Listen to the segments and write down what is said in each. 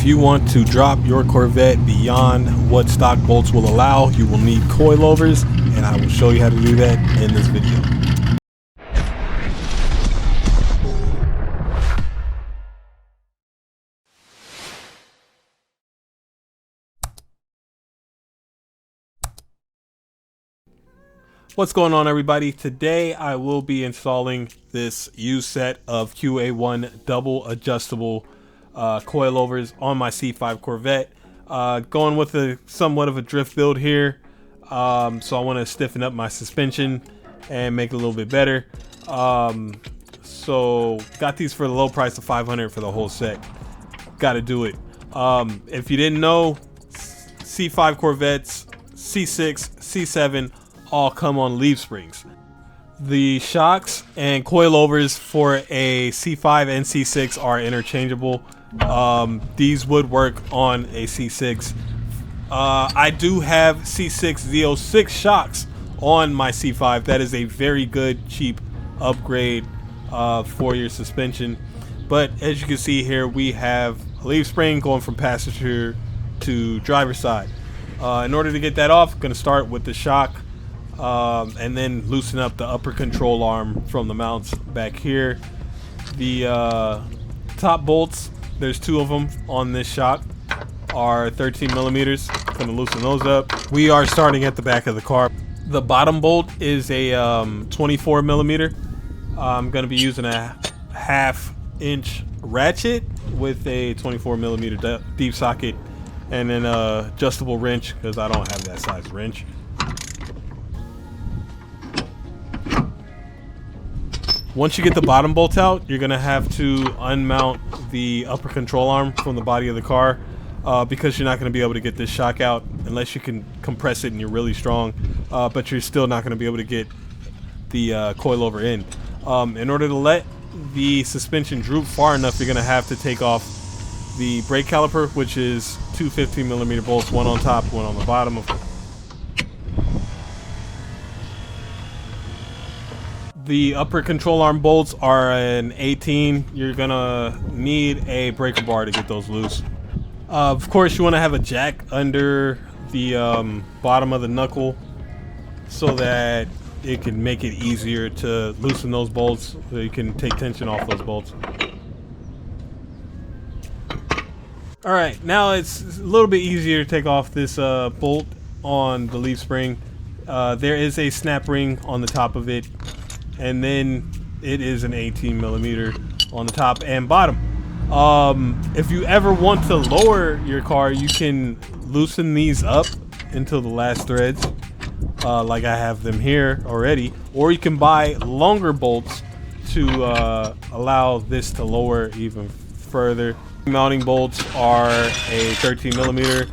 If you want to drop your Corvette beyond what stock bolts will allow, you will need coilovers, and I will show you how to do that in this video. What's going on, everybody? Today I will be installing this used set of QA1 double adjustable coilovers on my C5 Corvette. Going with somewhat of a drift build here, so I want to stiffen up my suspension and make it a little bit better. So got these for the low price of $500 for the whole set. Got to do it. If you didn't know, C5 Corvettes, C6, C7 all come on leaf springs. The shocks and coilovers for a C5 and C6 are interchangeable. These would work on a C6. I do have C6 Z06 shocks on my C5. That is a very good, cheap upgrade for your suspension. But as you can see here, we have a leaf spring going from passenger to driver's side. In order to get that off, I'm going to start with the shock. And then loosen up the upper control arm from the mounts back here. The top bolts, there's two of them on this shock, are 13 millimeters. Gonna loosen those up. We are starting at the back of the car. The bottom bolt is a 24 millimeter. I'm gonna be using a 1/2 inch ratchet with a 24 millimeter deep socket, and then a adjustable wrench because I don't have that size wrench. Once you get the bottom bolt out, you're gonna have to unmount the upper control arm from the body of the car, because you're not gonna be able to get this shock out unless you can compress it and you're really strong, but you're still not gonna be able to get the coilover in. In order to let the suspension droop far enough, you're gonna have to take off the brake caliper, which is two 15 millimeter bolts, one on top, one on the bottom of the upper control arm bolts are an 18. You're gonna need a breaker bar to get those loose. Of course, you want to have a jack under the bottom of the knuckle so that it can make it easier to loosen those bolts, so you can take tension off those bolts. All right, now it's a little bit easier to take off this bolt on the leaf spring. There is a snap ring on the top of it, and then it is an 18 millimeter on the top and bottom. If you ever want to lower your car, you can loosen these up until the last threads, like I have them here already, or you can buy longer bolts to allow this to lower even further. Mounting bolts are a 13 millimeter.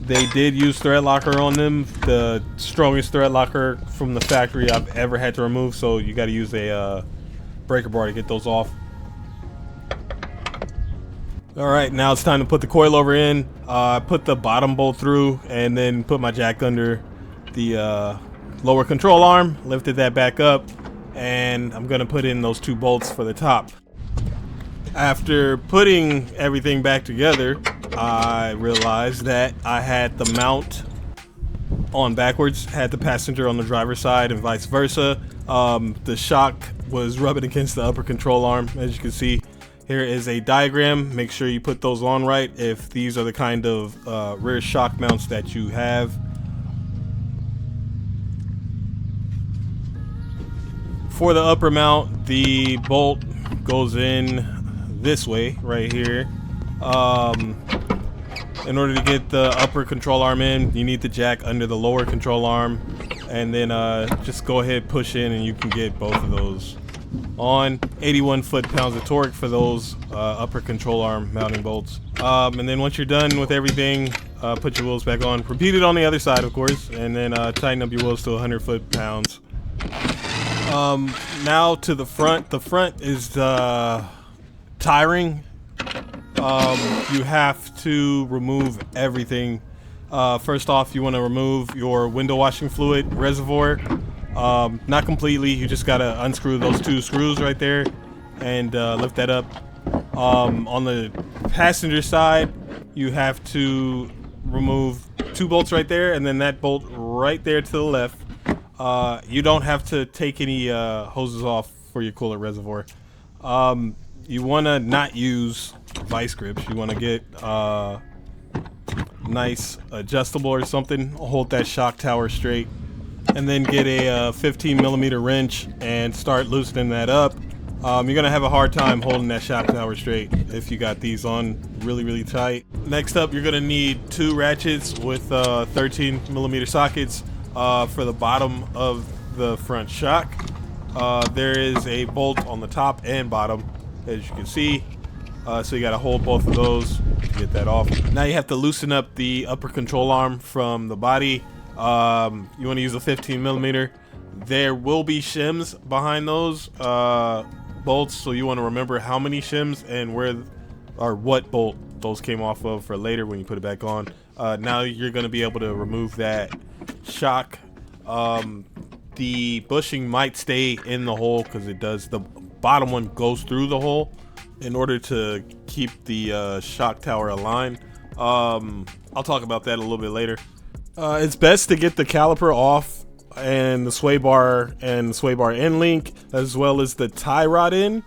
They did use thread locker on them, the strongest thread locker from the factory I've ever had to remove, so you got to use a breaker bar to get those off. All right, now it's time to put the coilover in. Put the bottom bolt through and then put my jack under the lower control arm, lifted that back up, and I'm gonna put in those two bolts for the top. After putting everything back together, I realized that I had the mount on backwards, had the passenger on the driver's side and vice versa. The shock was rubbing against the upper control arm. As you can see, here is a diagram. Make sure you put those on right if these are the kind of rear shock mounts that you have. For the upper mount, the bolt goes in this way right here. In order to get the upper control arm in, you need the jack under the lower control arm, and then just go ahead, push in, and you can get both of those on. 81 foot-pounds of torque for those upper control arm mounting bolts. And then once you're done with everything, put your wheels back on. Repeat it on the other side, of course, and then tighten up your wheels to 100 foot-pounds. Now to the front. The front is tiring. You have to remove everything. First off, you want to remove your window washing fluid reservoir. Not completely, you just gotta unscrew those two screws right there and lift that up. On the passenger side, you have to remove 2 bolts right there, and then that bolt right there to the left. You don't have to take any hoses off for your coolant reservoir. You want to not use vice grips. You want to get nice adjustable or something. Hold that shock tower straight, and then get a 15 millimeter wrench and start loosening that up. You're gonna have a hard time holding that shock tower straight if you got these on really tight. Next up, you're gonna need 2 ratchets with 13 millimeter sockets for the bottom of the front shock. There is a bolt on the top and bottom, as you can see. So you gotta hold both of those to get that off. Now you have to loosen up the upper control arm from the body. You want to use a 15 millimeter. There will be shims behind those bolts, so you want to remember how many shims and where or what bolt those came off of for later when you put it back on. Now you're going to be able to remove that shock. The bushing might stay in the hole because it does. The bottom one goes through the hole in order to keep the shock tower aligned. I'll talk about that a little bit later. It's best to get the caliper off and the sway bar end link, as well as the tie rod in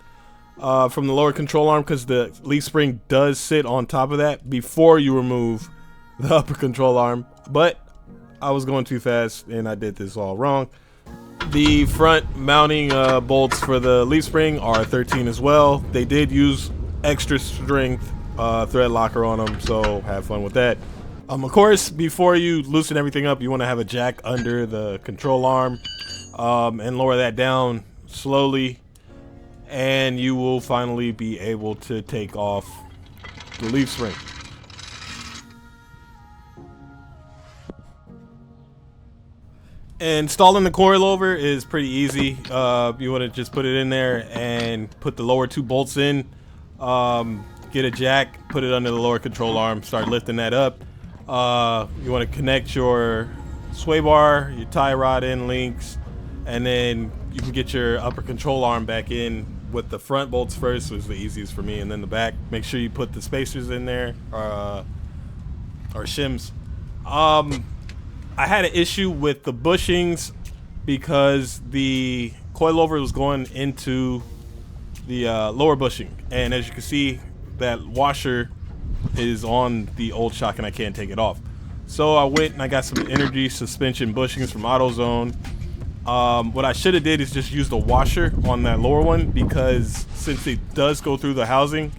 from the lower control arm, because the leaf spring does sit on top of that before you remove the upper control arm. But I was going too fast and I did this all wrong. The front mounting bolts for the leaf spring are 13 as well. They did use extra strength thread locker on them, so have fun with that. Of course, before you loosen everything up, you want to have a jack under the control arm and lower that down slowly, and you will finally be able to take off the leaf spring. Installing the coilover is pretty easy. You want to just put it in there and put the lower 2 bolts in. Get a jack, put it under the lower control arm, start lifting that up. You want to connect your sway bar, your tie rod end links, and then you can get your upper control arm back in with the front bolts first, was the easiest for me, and then the back. Make sure you put the spacers in there, or shims. I had an issue with the bushings because the coilover was going into the lower bushing, and as you can see, that washer is on the old shock and I can't take it off. So I went and I got some energy suspension bushings from AutoZone. What I should have did is just use the washer on that lower one, because since it does go through the housing,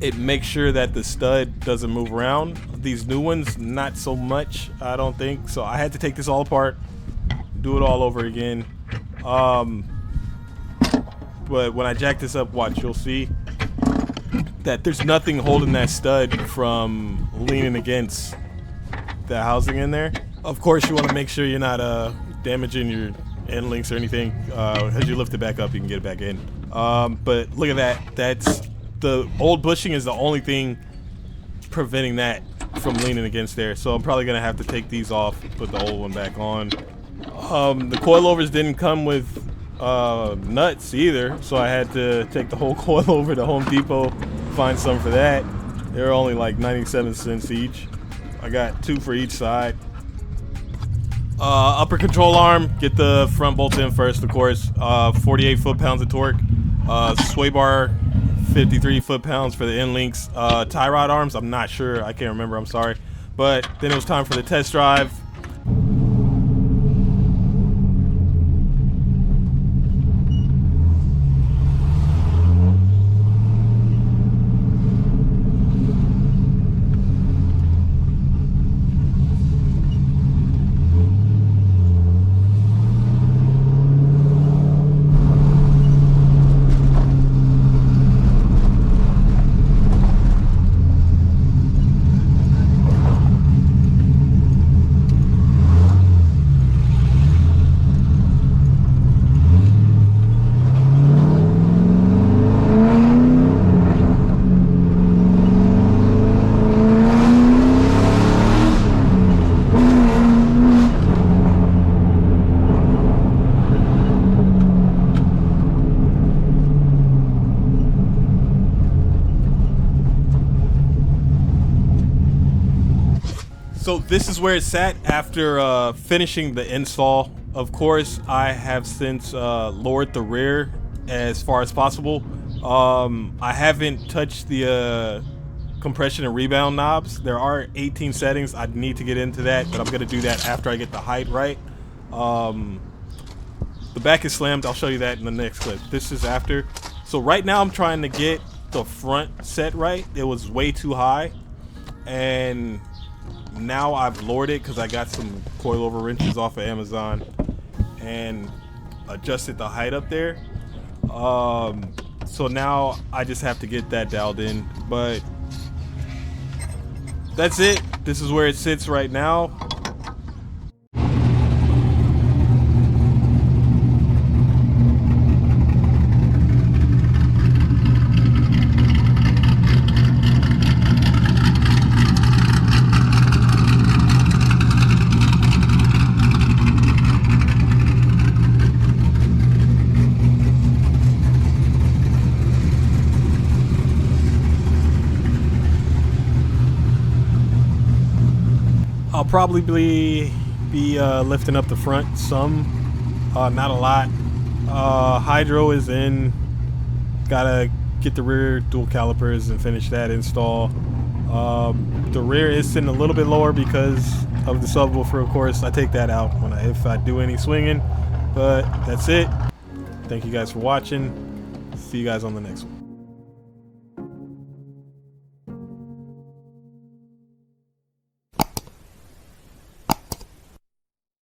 it makes sure that the stud doesn't move around. These new ones, not so much, I don't think. So I had to take this all apart, do it all over again. But when I jack this up, watch, you'll see that there's nothing holding that stud from leaning against the housing in there. Of course, you want to make sure you're not damaging your end links or anything. As you lift it back up, you can get it back in. But look at that. That's the old bushing is the only thing preventing that from leaning against there. So I'm probably gonna have to take these off, put the old one back on. The coilovers didn't come with nuts either, so I had to take the whole coilover to Home Depot, find some for that. They're only like 97 cents each. I got 2 for each side. Upper control arm, get the front bolts in first, of course. 48 foot-pounds of torque. Sway bar, 53 foot-pounds for the end links. Tie rod arms, I'm not sure, I can't remember, I'm sorry. But then it was time for the test drive. So this is where it's sat after finishing the install. Of course, I have since lowered the rear as far as possible. I haven't touched the compression and rebound knobs. There are 18 settings. I need to get into that, but I'm gonna do that after I get the height right. The back is slammed. I'll show you that in the next clip. This is after. So right now I'm trying to get the front set right. It was way too high, and now I've lowered it because I got some coilover wrenches off of Amazon and adjusted the height up there. So now I just have to get that dialed in, but that's it. This is where it sits right now. I'll probably be lifting up the front some, not a lot. Hydro is in. Gotta get the rear dual calipers and finish that install. The rear is sitting a little bit lower because of the subwoofer, of course. I take that out if I do any swinging. But that's it. Thank you guys for watching. See you guys on the next one.